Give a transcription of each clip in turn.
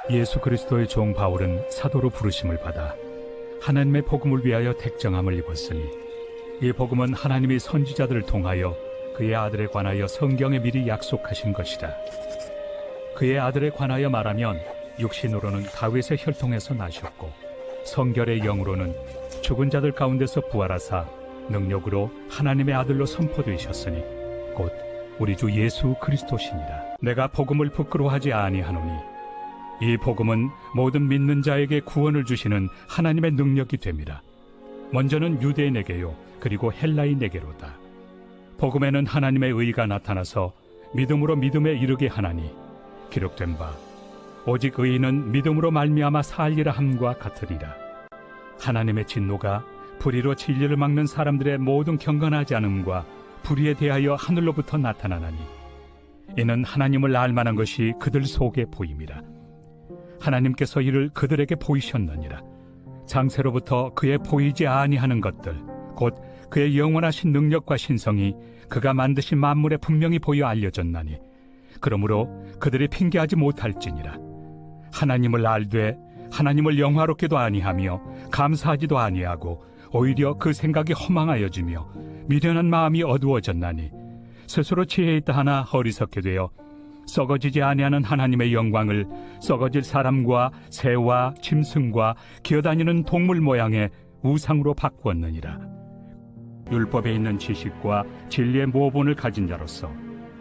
예수 그리스도의 종 바울은 사도로 부르심을 받아 하나님의 복음을 위하여 택정함을 입었으니 이 복음은 하나님이 선지자들을 통하여 그의 아들에 관하여 성경에 미리 약속하신 것이라. 그의 아들에 관하여 말하면 육신으로는 다윗의 혈통에서 나셨고 성결의 영으로는 죽은 자들 가운데서 부활하사 능력으로 하나님의 아들로 선포되셨으니 곧 우리 주 예수 그리스도시니라. 내가 복음을 부끄러워하지 아니하노니 이 복음은 모든 믿는 자에게 구원을 주시는 하나님의 능력이 됨이라. 먼저는 유대인에게요 그리고 헬라인에게로다. 복음에는 하나님의 의가 나타나서 믿음으로 믿음에 이르게 하나니 기록된 바 오직 의인은 믿음으로 말미암아 살리라 함과 같으리라. 하나님의 진노가 불의로 진리를 막는 사람들의 모든 경건하지 않음과 불의에 대하여 하늘로부터 나타나나니 이는 하나님을 알만한 것이 그들 속에 보임이라. 하나님께서 이를 그들에게 보이셨느니라. 장세로부터 그의 보이지 아니하는 것들 곧 그의 영원하신 능력과 신성이 그가 만드신 만물에 분명히 보여 알려졌나니 그러므로 그들이 핑계하지 못할지니라. 하나님을 알되 하나님을 영화롭게도 아니하며 감사하지도 아니하고 오히려 그 생각이 허망하여지며 미련한 마음이 어두워졌나니 스스로 지혜 있다 하나 어리석게 되어 썩어지지 아니하는 하나님의 영광을 썩어질 사람과 새와 짐승과 기어다니는 동물 모양의 우상으로 바꾸었느니라. 율법에 있는 지식과 진리의 모본을 가진 자로서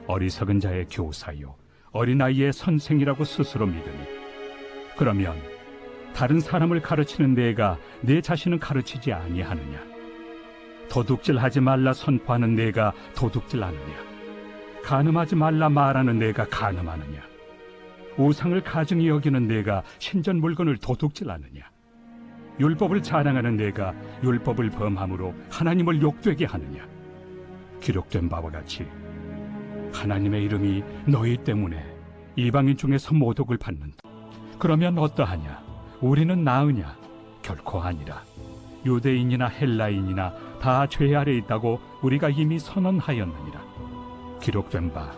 어리석은 자의 교사요 어린아이의 선생이라고 스스로 믿으니 그러면 다른 사람을 가르치는 내가 내 자신은 가르치지 아니하느냐? 도둑질하지 말라 선포하는 내가 도둑질하느냐? 간음하지 말라 말하는 내가 간음하느냐? 우상을 가증히 여기는 내가 신전 물건을 도둑질하느냐? 율법을 자랑하는 내가 율법을 범함으로 하나님을 욕되게 하느냐? 기록된 바와 같이 하나님의 이름이 너희 때문에 이방인 중에서 모독을 받는다. 그러면 어떠하냐? 우리는 나으냐? 결코 아니라. 유대인이나 헬라인이나 다 죄 아래 있다고 우리가 이미 선언하였느니라. 기록된 바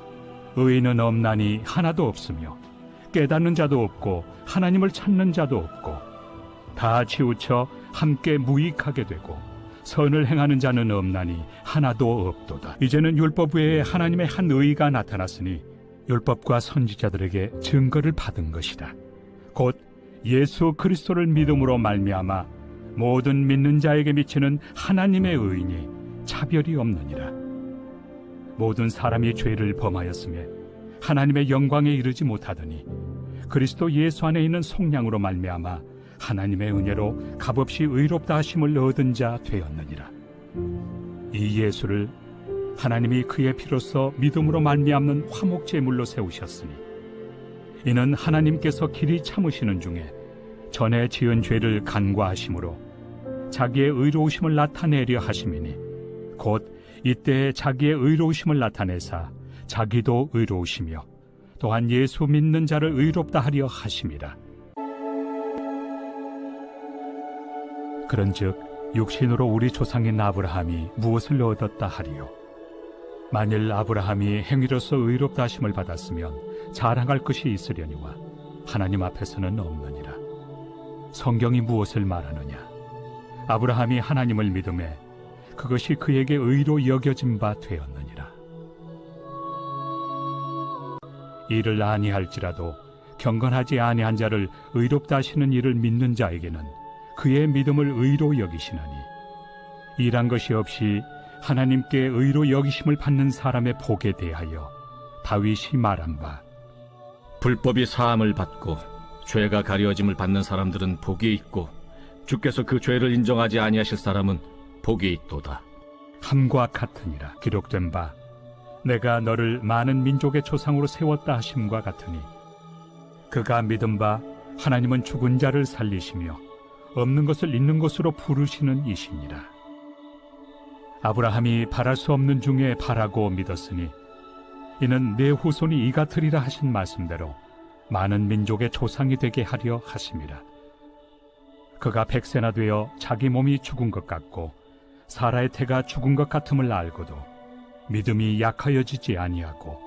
의인은 없나니 하나도 없으며 깨닫는 자도 없고 하나님을 찾는 자도 없고 다 치우쳐 함께 무익하게 되고 선을 행하는 자는 없나니 하나도 없도다. 이제는 율법 외에 하나님의 한 의가 나타났으니 율법과 선지자들에게 증거를 받은 것이다. 곧 예수 그리스도를 믿음으로 말미암아 모든 믿는 자에게 미치는 하나님의 의인이 차별이 없느니라. 모든 사람이 죄를 범하였으며 하나님의 영광에 이르지 못하더니 그리스도 예수 안에 있는 속량으로 말미암아 하나님의 은혜로 값없이 의롭다 하심을 얻은 자 되었느니라. 이 예수를 하나님이 그의 피로써 믿음으로 말미암는 화목제물로 세우셨으니 이는 하나님께서 길이 참으시는 중에 전에 지은 죄를 간과하심으로 자기의 의로우심을 나타내려 하심이니 곧 이때에 자기의 의로우심을 나타내사 자기도 의로우시며 또한 예수 믿는 자를 의롭다 하려 하심이라. 그런즉 육신으로 우리 조상인 아브라함이 무엇을 얻었다 하리요? 만일 아브라함이 행위로서 의롭다 하심을 받았으면 자랑할 것이 있으려니와 하나님 앞에서는 없느니라. 성경이 무엇을 말하느냐? 아브라함이 하나님을 믿음에 그것이 그에게 의로 여겨진 바 되었느니라. 이를 아니할지라도 경건하지 아니한 자를 의롭다 하시는 이를 믿는 자에게는 그의 믿음을 의로 여기시나니 일한 것이 없이 하나님께 의로 여기심을 받는 사람의 복에 대하여 다윗이 말한 바 불법이 사함을 받고 죄가 가려짐을 받는 사람들은 복이 있고 주께서 그 죄를 인정하지 아니하실 사람은 복이 있도다 함과 같으니라. 기록된 바 내가 너를 많은 민족의 조상으로 세웠다 하심과 같으니 그가 믿은 바 하나님은 죽은 자를 살리시며 없는 것을 있는 것으로 부르시는 이시니라. 아브라함이 바랄 수 없는 중에 바라고 믿었으니 이는 내 후손이 이 같으리라 하신 말씀대로 많은 민족의 조상이 되게 하려 하심이라. 그가 100세나 되어 자기 몸이 죽은 것 같고 사라의 태가 죽은 것 같음을 알고도 믿음이 약하여지지 아니하고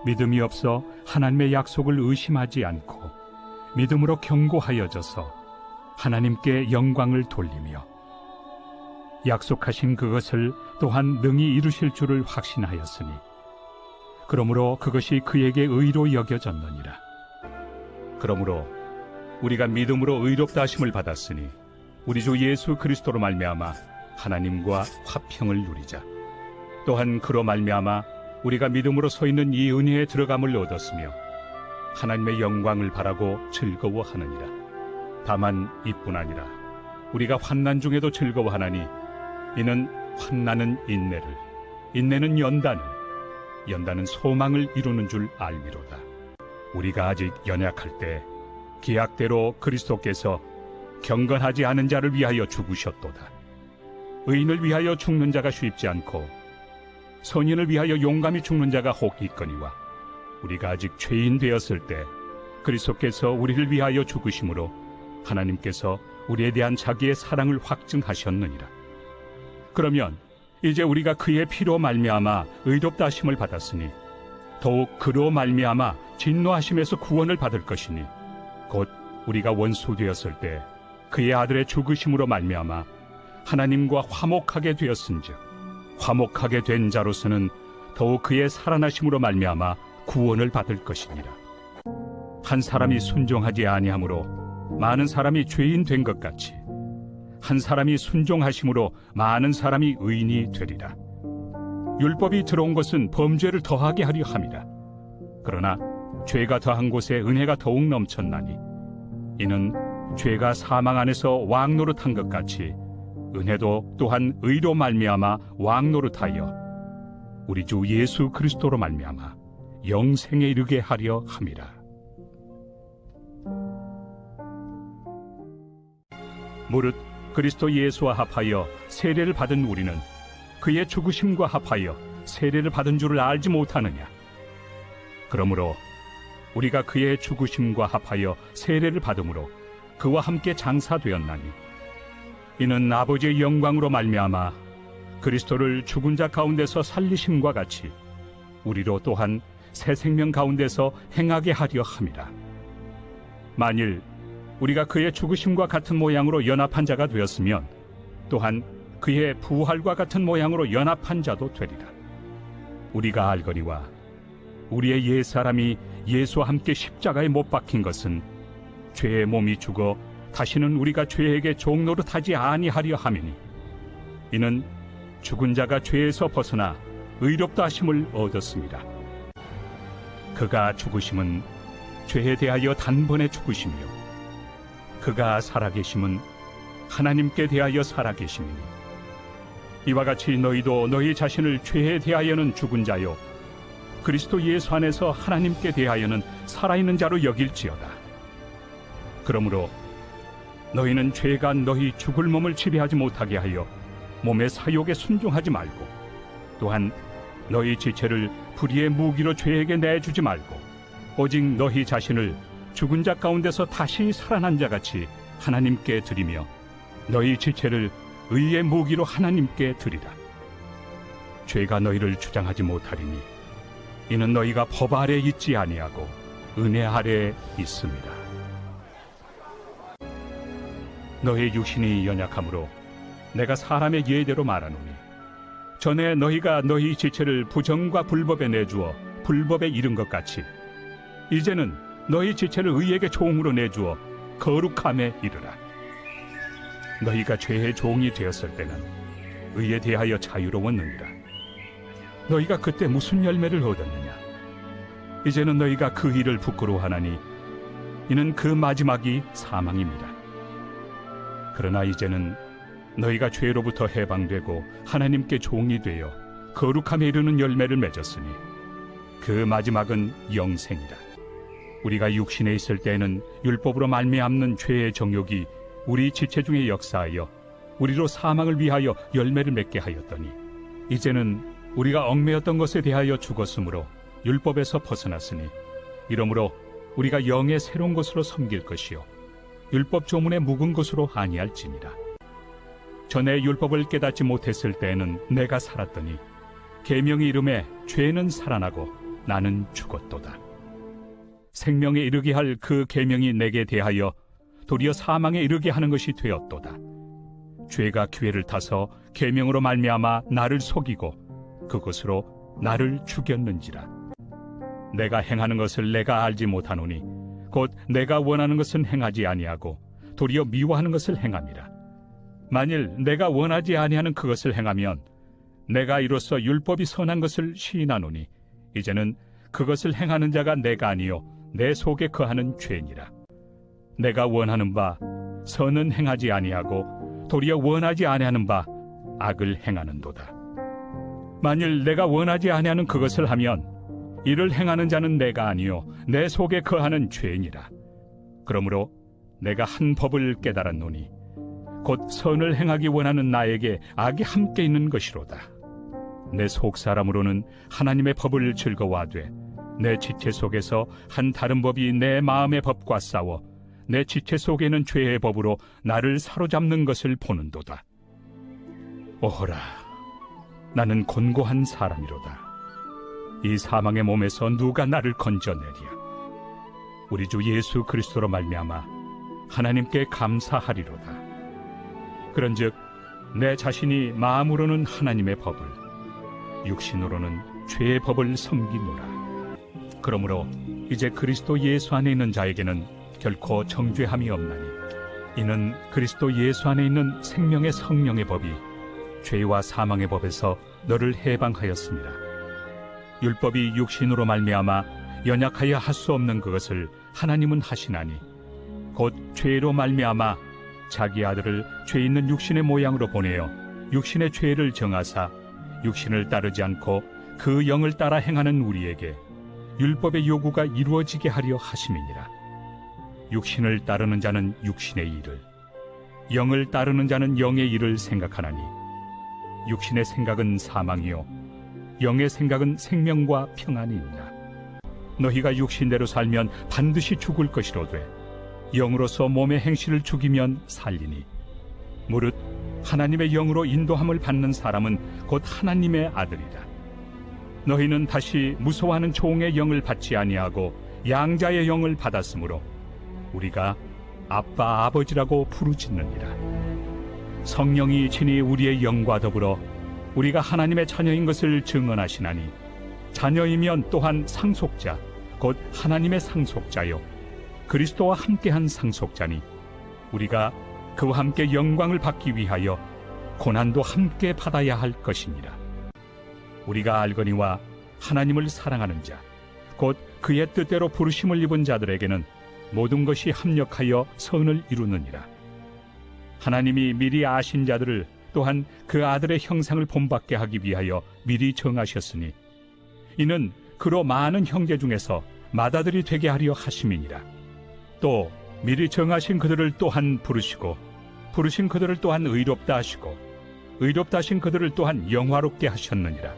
믿음이 없어 하나님의 약속을 의심하지 않고 믿음으로 견고하여져서 하나님께 영광을 돌리며 약속하신 그것을 또한 능히 이루실 줄을 확신하였으니 그러므로 그것이 그에게 의로 여겨졌느니라. 그러므로 우리가 믿음으로 의롭다 하심을 받았으니 우리 주 예수 그리스도로 말미암아 하나님과 화평을 누리자. 또한 그로 말미암아 우리가 믿음으로 서 있는 이 은혜에 들어감을 얻었으며 하나님의 영광을 바라고 즐거워하느니라. 다만 이뿐 아니라 우리가 환난 중에도 즐거워하나니 이는 환난은 인내를, 인내는 연단을, 연단은 소망을 이루는 줄 알미로다. 우리가 아직 연약할 때 기약대로 그리스도께서 경건하지 않은 자를 위하여 죽으셨도다. 의인을 위하여 죽는 자가 쉽지 않고 선인을 위하여 용감히 죽는 자가 혹 있거니와 우리가 아직 죄인 되었을 때 그리스도께서 우리를 위하여 죽으심으로 하나님께서 우리에 대한 자기의 사랑을 확증하셨느니라. 그러면 이제 우리가 그의 피로 말미암아 의롭다 하심을 받았으니 더욱 그로 말미암아 진노하심에서 구원을 받을 것이니 곧 우리가 원수 되었을 때 그의 아들의 죽으심으로 말미암아 하나님과 화목하게 되었은즉 화목하게 된 자로서는 더욱 그의 살아나심으로 말미암아 구원을 받을 것이니라. 한 사람이 순종하지 아니함으로 많은 사람이 죄인 된 것 같이 한 사람이 순종하심으로 많은 사람이 의인이 되리라. 율법이 들어온 것은 범죄를 더하게 하려 함이라. 그러나 죄가 더한 곳에 은혜가 더욱 넘쳤나니 이는 죄가 사망 안에서 왕노릇한 것 같이 은혜도 또한 의로 말미암아 왕노릇하여 우리 주 예수 그리스도로 말미암아 영생에 이르게 하려 함이라. 무릇 그리스도 예수와 합하여 세례를 받은 우리는 그의 죽으심과 합하여 세례를 받은 줄을 알지 못하느냐? 그러므로 우리가 그의 죽으심과 합하여 세례를 받음으로 그와 함께 장사되었나니 이는 아버지의 영광으로 말미암아 그리스도를 죽은 자 가운데서 살리심과 같이 우리로 또한 새 생명 가운데서 행하게 하려 함이라. 만일 우리가 그의 죽으심과 같은 모양으로 연합한 자가 되었으면 또한 그의 부활과 같은 모양으로 연합한 자도 되리라. 우리가 알거니와 우리의 옛사람이 예수와 함께 십자가에 못 박힌 것은 죄의 몸이 죽어 다시는 우리가 죄에게 종노릇하지 아니하려 함이니 이는 죽은 자가 죄에서 벗어나 의롭다 하심을 얻었습니다. 그가 죽으심은 죄에 대하여 단번에 죽으시며 그가 살아계심은 하나님께 대하여 살아계심이니 이와 같이 너희도 너희 자신을 죄에 대하여는 죽은 자요 그리스도 예수 안에서 하나님께 대하여는 살아있는 자로 여길지어다. 그러므로 너희는 죄가 너희 죽을 몸을 지배하지 못하게 하여 몸의 사욕에 순종하지 말고 또한 너희 지체를 불의의 무기로 죄에게 내주지 말고 오직 너희 자신을 죽은 자 가운데서 다시 살아난 자같이 하나님께 드리며 너희 지체를 의의 무기로 하나님께 드리라. 죄가 너희를 주장하지 못하리니 이는 너희가 법 아래 있지 아니하고 은혜 아래 있습니다. 너희 육신이 연약함으로 내가 사람의 예대로 말하노니 전에 너희가 너희 지체를 부정과 불법에 내주어 불법에 이른 것 같이 이제는 너희 지체를 의에게 종으로 내주어 거룩함에 이르라. 너희가 죄의 종이 되었을 때는 의에 대하여 자유로웠느니라. 너희가 그때 무슨 열매를 얻었느냐? 이제는 너희가 그 일을 부끄러워하나니 이는 그 마지막이 사망입니다. 그러나 이제는 너희가 죄로부터 해방되고 하나님께 종이 되어 거룩함에 이르는 열매를 맺었으니 그 마지막은 영생이라. 우리가 육신에 있을 때에는 율법으로 말미암는 죄의 정욕이 우리 지체 중에 역사하여 우리로 사망을 위하여 열매를 맺게 하였더니 이제는 우리가 얽매였던 것에 대하여 죽었으므로 율법에서 벗어났으니 이러므로 우리가 영의 새로운 것으로 섬길 것이요 율법 조문에 묵은 것으로 아니할지니라. 전에 율법을 깨닫지 못했을 때에는 내가 살았더니 계명의 이름에 죄는 살아나고 나는 죽었도다. 생명에 이르게 할 그 계명이 내게 대하여 도리어 사망에 이르게 하는 것이 되었도다. 죄가 기회를 타서 계명으로 말미암아 나를 속이고 그것으로 나를 죽였는지라. 내가 행하는 것을 내가 알지 못하노니 곧 내가 원하는 것은 행하지 아니하고 도리어 미워하는 것을 행함이라. 만일 내가 원하지 아니하는 그것을 행하면 내가 이로써 율법이 선한 것을 시인하노니 이제는 그것을 행하는 자가 내가 아니요 내 속에 거하는 죄니라. 내가 원하는 바 선은 행하지 아니하고 도리어 원하지 아니하는 바 악을 행하는도다. 만일 내가 원하지 아니하는 그것을 하면 이를 행하는 자는 내가 아니요 내 속에 거하는 죄니라. 그러므로 내가 한 법을 깨달았노니 곧 선을 행하기 원하는 나에게 악이 함께 있는 것이로다. 내 속사람으로는 하나님의 법을 즐거워하되 내 지체 속에서 한 다른 법이 내 마음의 법과 싸워 내 지체 속에는 죄의 법으로 나를 사로잡는 것을 보는도다. 오호라, 나는 곤고한 사람이로다. 이 사망의 몸에서 누가 나를 건져내랴. 우리 주 예수 그리스도로 말미암아 하나님께 감사하리로다. 그런즉 내 자신이 마음으로는 하나님의 법을, 육신으로는 죄의 법을 섬기노라. 그러므로 이제 그리스도 예수 안에 있는 자에게는 결코 정죄함이 없나니 이는 그리스도 예수 안에 있는 생명의 성령의 법이 죄와 사망의 법에서 너를 해방하였습니다. 율법이 육신으로 말미암아 연약하여 할 수 없는 그것을 하나님은 하시나니 곧 죄로 말미암아 자기 아들을 죄 있는 육신의 모양으로 보내어 육신의 죄를 정하사 육신을 따르지 않고 그 영을 따라 행하는 우리에게 율법의 요구가 이루어지게 하려 하심이니라. 육신을 따르는 자는 육신의 일을, 영을 따르는 자는 영의 일을 생각하나니 육신의 생각은 사망이요 영의 생각은 생명과 평안이 있나. 너희가 육신대로 살면 반드시 죽을 것이로되 영으로서 몸의 행실을 죽이면 살리니 무릇 하나님의 영으로 인도함을 받는 사람은 곧 하나님의 아들이라. 너희는 다시 무서워하는 종의 영을 받지 아니하고 양자의 영을 받았으므로 우리가 아빠 아버지라고 부르짖느니라. 성령이 친히 우리의 영과 더불어 우리가 하나님의 자녀인 것을 증언하시나니 자녀이면 또한 상속자 곧 하나님의 상속자요 그리스도와 함께한 상속자니 우리가 그와 함께 영광을 받기 위하여 고난도 함께 받아야 할 것이니라. 우리가 알거니와 하나님을 사랑하는 자 곧 그의 뜻대로 부르심을 입은 자들에게는 모든 것이 합력하여 선을 이루느니라. 하나님이 미리 아신 자들을 또한 그 아들의 형상을 본받게 하기 위하여 미리 정하셨으니 이는 그로 많은 형제 중에서 맏아들이 되게 하려 하심이니라. 또 미리 정하신 그들을 또한 부르시고 부르신 그들을 또한 의롭다 하시고 의롭다 하신 그들을 또한 영화롭게 하셨느니라.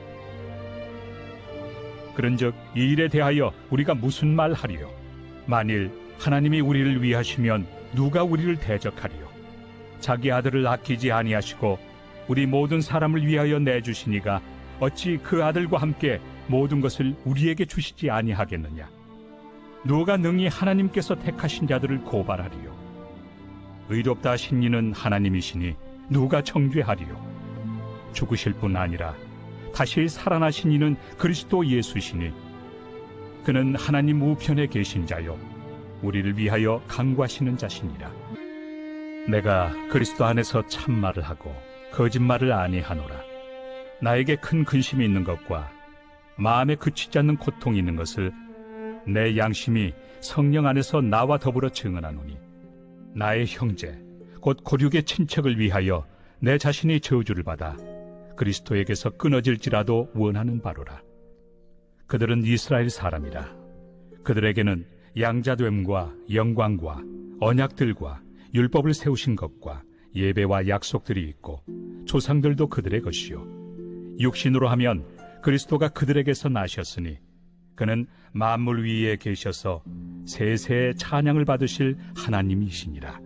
그런즉 이 일에 대하여 우리가 무슨 말 하리요? 만일 하나님이 우리를 위하시면 누가 우리를 대적하리요? 자기 아들을 아끼지 아니하시고 우리 모든 사람을 위하여 내주시니가 어찌 그 아들과 함께 모든 것을 우리에게 주시지 아니하겠느냐? 누가 능히 하나님께서 택하신 자들을 고발하리요? 의롭다 하신 이는 하나님이시니 누가 정죄하리요? 죽으실 뿐 아니라 다시 살아나신 이는 그리스도 예수시니 그는 하나님 우편에 계신 자요 우리를 위하여 간구하시는 자시니라. 내가 그리스도 안에서 참말을 하고 거짓말을 아니하노라. 나에게 큰 근심이 있는 것과 마음에 그치지 않는 고통이 있는 것을 내 양심이 성령 안에서 나와 더불어 증언하노니 나의 형제 곧 고륙의 친척을 위하여 내 자신이 저주를 받아 그리스도에게서 끊어질지라도 원하는 바로라. 그들은 이스라엘 사람이라. 그들에게는 양자됨과 영광과 언약들과 율법을 세우신 것과 예배와 약속들이 있고 조상들도 그들의 것이요 육신으로 하면 그리스도가 그들에게서 나셨으니 그는 만물 위에 계셔서 세세의 찬양을 받으실 하나님이시니라.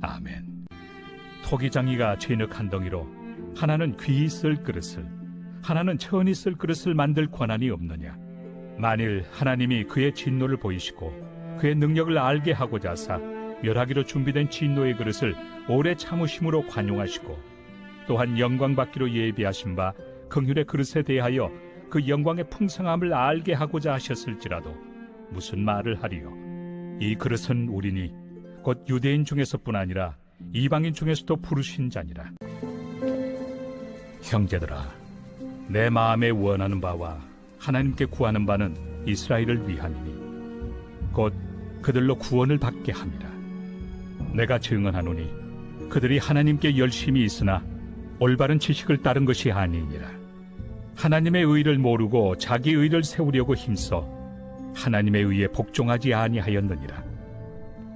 아멘. 토기장이가 진흙 한 덩이로 하나는 귀히 쓸 그릇을 하나는 천이 쓸 그릇을 만들 권한이 없느냐? 만일 하나님이 그의 진노를 보이시고 그의 능력을 알게 하고자 하사 멸하기로 준비된 진노의 그릇을 오래 참으심으로 관용하시고 또한 영광 받기로 예비하신 바 긍휼의 그릇에 대하여 그 영광의 풍성함을 알게 하고자 하셨을지라도 무슨 말을 하리요? 이 그릇은 우리니 곧 유대인 중에서뿐 아니라 이방인 중에서도 부르신 자니라. 형제들아, 내 마음에 원하는 바와 하나님께 구하는 바는 이스라엘을 위함이니 곧 그들로 구원을 받게 함이라. 내가 증언하노니 그들이 하나님께 열심히 있으나 올바른 지식을 따른 것이 아니니라. 하나님의 의를 모르고 자기 의를 세우려고 힘써 하나님의 의에 복종하지 아니하였느니라.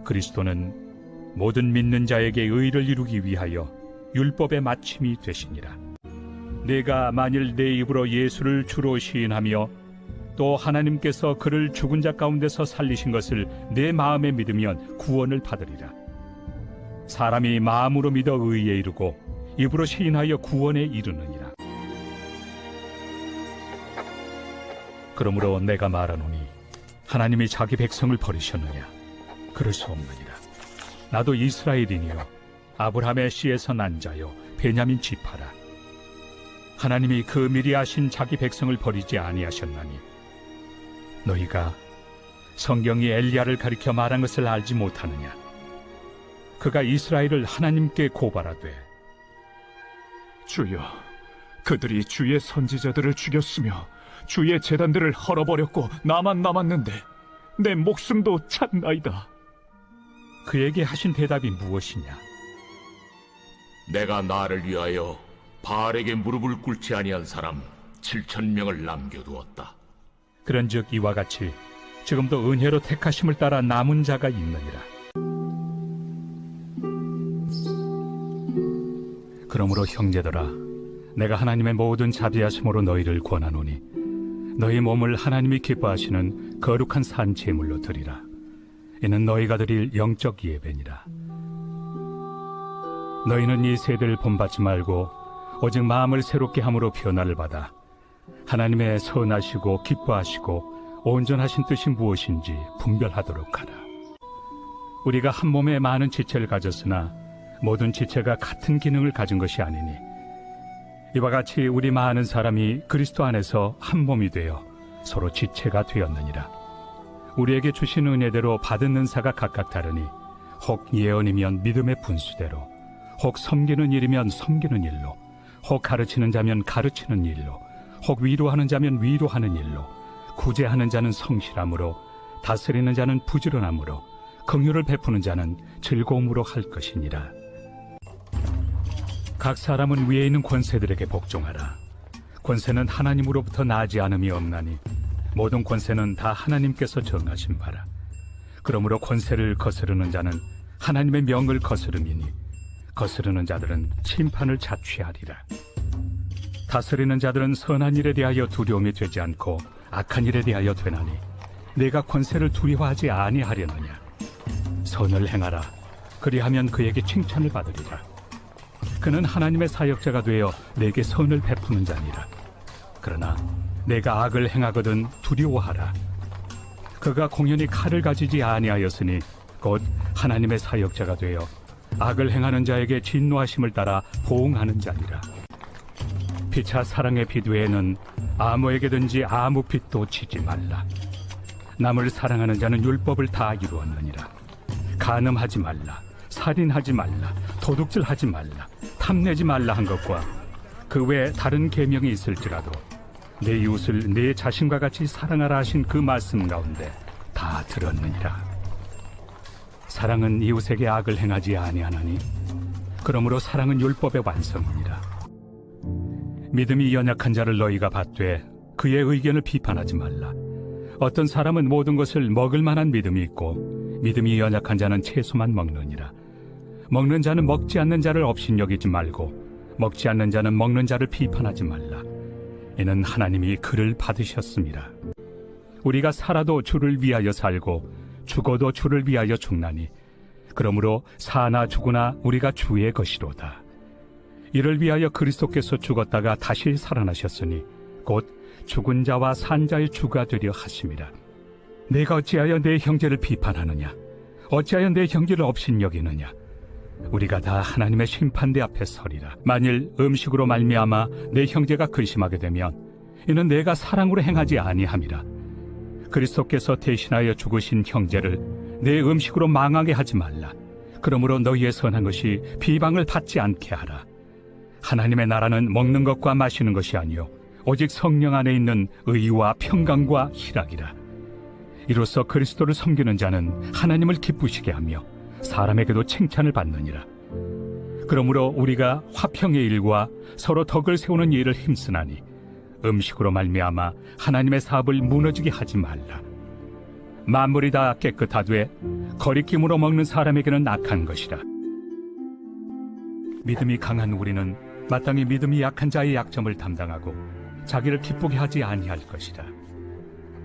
그리스도는 모든 믿는 자에게 의를 이루기 위하여 율법의 마침이 되시니라. 내가 만일 내 입으로 예수를 주로 시인하며 또 하나님께서 그를 죽은 자 가운데서 살리신 것을 내 마음에 믿으면 구원을 받으리라. 사람이 마음으로 믿어 의에 이르고 입으로 시인하여 구원에 이르느니라. 그러므로 내가 말하노니 하나님이 자기 백성을 버리셨느냐? 그럴 수 없느니라. 나도 이스라엘이니요 아브라함의 씨에서 난 자요 베냐민 지파라. 하나님이 그 미리 아신 자기 백성을 버리지 아니하셨나니 너희가 성경이 엘리야를 가리켜 말한 것을 알지 못하느냐? 그가 이스라엘을 하나님께 고발하되 주여, 그들이 주의 선지자들을 죽였으며 주의 제단들을 헐어버렸고 나만 남았는데 내 목숨도 찼나이다. 그에게 하신 대답이 무엇이냐? 내가 나를 위하여 바알에게 무릎을 꿇지 아니한 사람 7,000명을 남겨두었다. 그런즉 이와 같이 지금도 은혜로 택하심을 따라 남은 자가 있느니라. 그러므로 형제들아, 내가 하나님의 모든 자비하심으로 너희를 권하노니 너희 몸을 하나님이 기뻐하시는 거룩한 산 제물로 드리라. 이는 너희가 드릴 영적 예배니라. 너희는 이 세대를 본받지 말고 오직 마음을 새롭게 함으로 변화를 받아 하나님의 선하시고 기뻐하시고 온전하신 뜻이 무엇인지 분별하도록 하라. 우리가 한 몸에 많은 지체를 가졌으나 모든 지체가 같은 기능을 가진 것이 아니니 이와 같이 우리 많은 사람이 그리스도 안에서 한 몸이 되어 서로 지체가 되었느니라. 우리에게 주신 은혜대로 받은 은사가 각각 다르니 혹 예언이면 믿음의 분수대로, 혹 섬기는 일이면 섬기는 일로, 혹 가르치는 자면 가르치는 일로, 혹 위로하는 자면 위로하는 일로, 구제하는 자는 성실함으로, 다스리는 자는 부지런함으로, 긍휼을 베푸는 자는 즐거움으로 할 것이니라. 각 사람은 위에 있는 권세들에게 복종하라. 권세는 하나님으로부터 나지 않음이 없나니 모든 권세는 다 하나님께서 정하신 바라. 그러므로 권세를 거스르는 자는 하나님의 명을 거스름이니 거스르는 자들은 심판을 자취하리라. 다스리는 자들은 선한 일에 대하여 두려움이 되지 않고 악한 일에 대하여 되나니 내가 권세를 두려워하지 아니하려느냐? 선을 행하라. 그리하면 그에게 칭찬을 받으리라. 그는 하나님의 사역자가 되어 내게 선을 베푸는 자니라. 그러나 내가 악을 행하거든 두려워하라. 그가 공연히 칼을 가지지 아니하였으니 곧 하나님의 사역자가 되어 악을 행하는 자에게 진노하심을 따라 보응하는 자니라. 피차 사랑의 빛 외에는 아무에게든지 아무 빛도 지지 말라. 남을 사랑하는 자는 율법을 다 이루었느니라. 간음하지 말라, 살인하지 말라, 도둑질하지 말라, 탐내지 말라 한 것과 그 외에 다른 계명이 있을지라도 내 이웃을 내 자신과 같이 사랑하라 하신 그 말씀 가운데 다 들었느니라. 사랑은 이웃에게 악을 행하지 아니하나니 그러므로 사랑은 율법의 완성이니라. 믿음이 연약한 자를 너희가 받되 그의 의견을 비판하지 말라. 어떤 사람은 모든 것을 먹을 만한 믿음이 있고 믿음이 연약한 자는 채소만 먹느니라. 먹는 자는 먹지 않는 자를 업신여기지 말고 먹지 않는 자는 먹는 자를 비판하지 말라. 이는 하나님이 그를 받으셨습니다. 우리가 살아도 주를 위하여 살고 죽어도 주를 위하여 죽나니 그러므로 사나 죽으나 우리가 주의 것이로다. 이를 위하여 그리스도께서 죽었다가 다시 살아나셨으니 곧 죽은 자와 산 자의 주가 되려 하심이라. 내가 어찌하여 내 형제를 비판하느냐? 어찌하여 내 형제를 업신여기느냐? 우리가 다 하나님의 심판대 앞에 서리라. 만일 음식으로 말미암아 내 형제가 근심하게 되면 이는 내가 사랑으로 행하지 아니함이라. 그리스도께서 대신하여 죽으신 형제를 내 음식으로 망하게 하지 말라. 그러므로 너희의 선한 것이 비방을 받지 않게 하라. 하나님의 나라는 먹는 것과 마시는 것이 아니요 오직 성령 안에 있는 의와 평강과 희락이라. 이로써 그리스도를 섬기는 자는 하나님을 기쁘시게 하며 사람에게도 칭찬을 받느니라. 그러므로 우리가 화평의 일과 서로 덕을 세우는 일을 힘쓰나니 음식으로 말미암아 하나님의 사업을 무너지게 하지 말라. 만물이 다 깨끗하되 거리낌으로 먹는 사람에게는 악한 것이라. 믿음이 강한 우리는 마땅히 믿음이 약한 자의 약점을 담당하고 자기를 기쁘게 하지 아니할 것이라.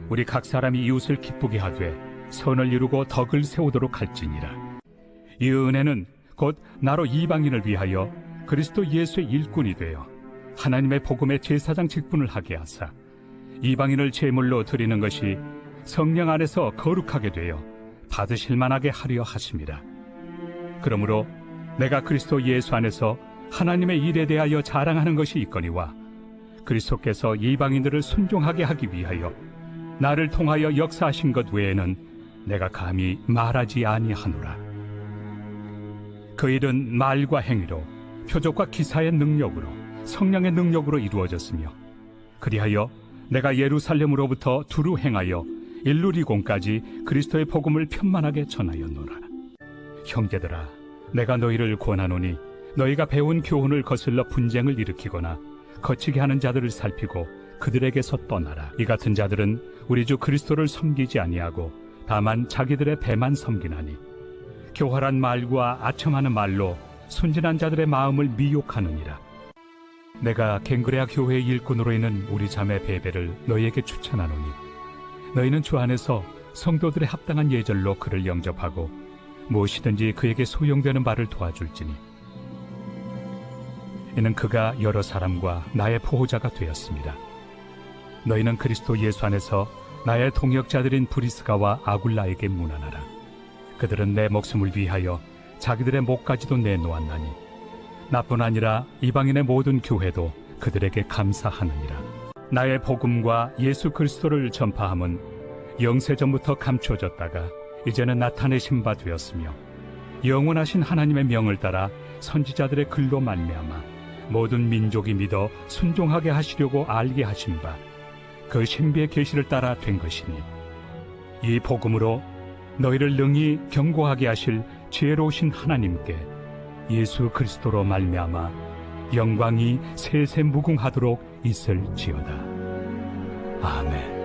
우리 각 사람이 이웃을 기쁘게 하되 선을 이루고 덕을 세우도록 할지니라. 이 은혜는 곧 나로 이방인을 위하여 그리스도 예수의 일꾼이 되어 하나님의 복음의 제사장 직분을 하게 하사 이방인을 제물로 드리는 것이 성령 안에서 거룩하게 되어 받으실 만하게 하려 하심이라. 그러므로 내가 그리스도 예수 안에서 하나님의 일에 대하여 자랑하는 것이 있거니와 그리스도께서 이방인들을 순종하게 하기 위하여 나를 통하여 역사하신 것 외에는 내가 감히 말하지 아니하노라. 그 일은 말과 행위로 표적과 기사의 능력으로 성령의 능력으로 이루어졌으며 그리하여 내가 예루살렘으로부터 두루 행하여 일루리공까지 그리스도의 복음을 편만하게 전하였노라. 형제들아, 내가 너희를 권하노니 너희가 배운 교훈을 거슬러 분쟁을 일으키거나 거치게 하는 자들을 살피고 그들에게서 떠나라. 이 같은 자들은 우리 주 그리스도를 섬기지 아니하고 다만 자기들의 배만 섬기나니 교활한 말과 아첨하는 말로 순진한 자들의 마음을 미혹하느니라. 내가 갱그레아 교회의 일꾼으로 있는 우리 자매 베베를 너희에게 추천하노니 너희는 주 안에서 성도들의 합당한 예절로 그를 영접하고 무엇이든지 그에게 소용되는 바를 도와줄지니 이는 그가 여러 사람과 나의 보호자가 되었습니다. 너희는 그리스도 예수 안에서 나의 동역자들인 브리스가와 아굴라에게 문안하라. 그들은 내 목숨을 위하여 자기들의 목까지도 내놓았나니 나뿐 아니라 이방인의 모든 교회도 그들에게 감사하느니라. 나의 복음과 예수 그리스도를 전파함은 영세전부터 감추어졌다가 이제는 나타내신 바 되었으며 영원하신 하나님의 명을 따라 선지자들의 글로 말미암아 모든 민족이 믿어 순종하게 하시려고 알게 하신 바 그 신비의 계시를 따라 된 것이니 이 복음으로 너희를 능히 경고하게 하실 지혜로우신 하나님께 예수 그리스도로 말미암아 영광이 세세 무궁하도록 있을지어다. 아멘.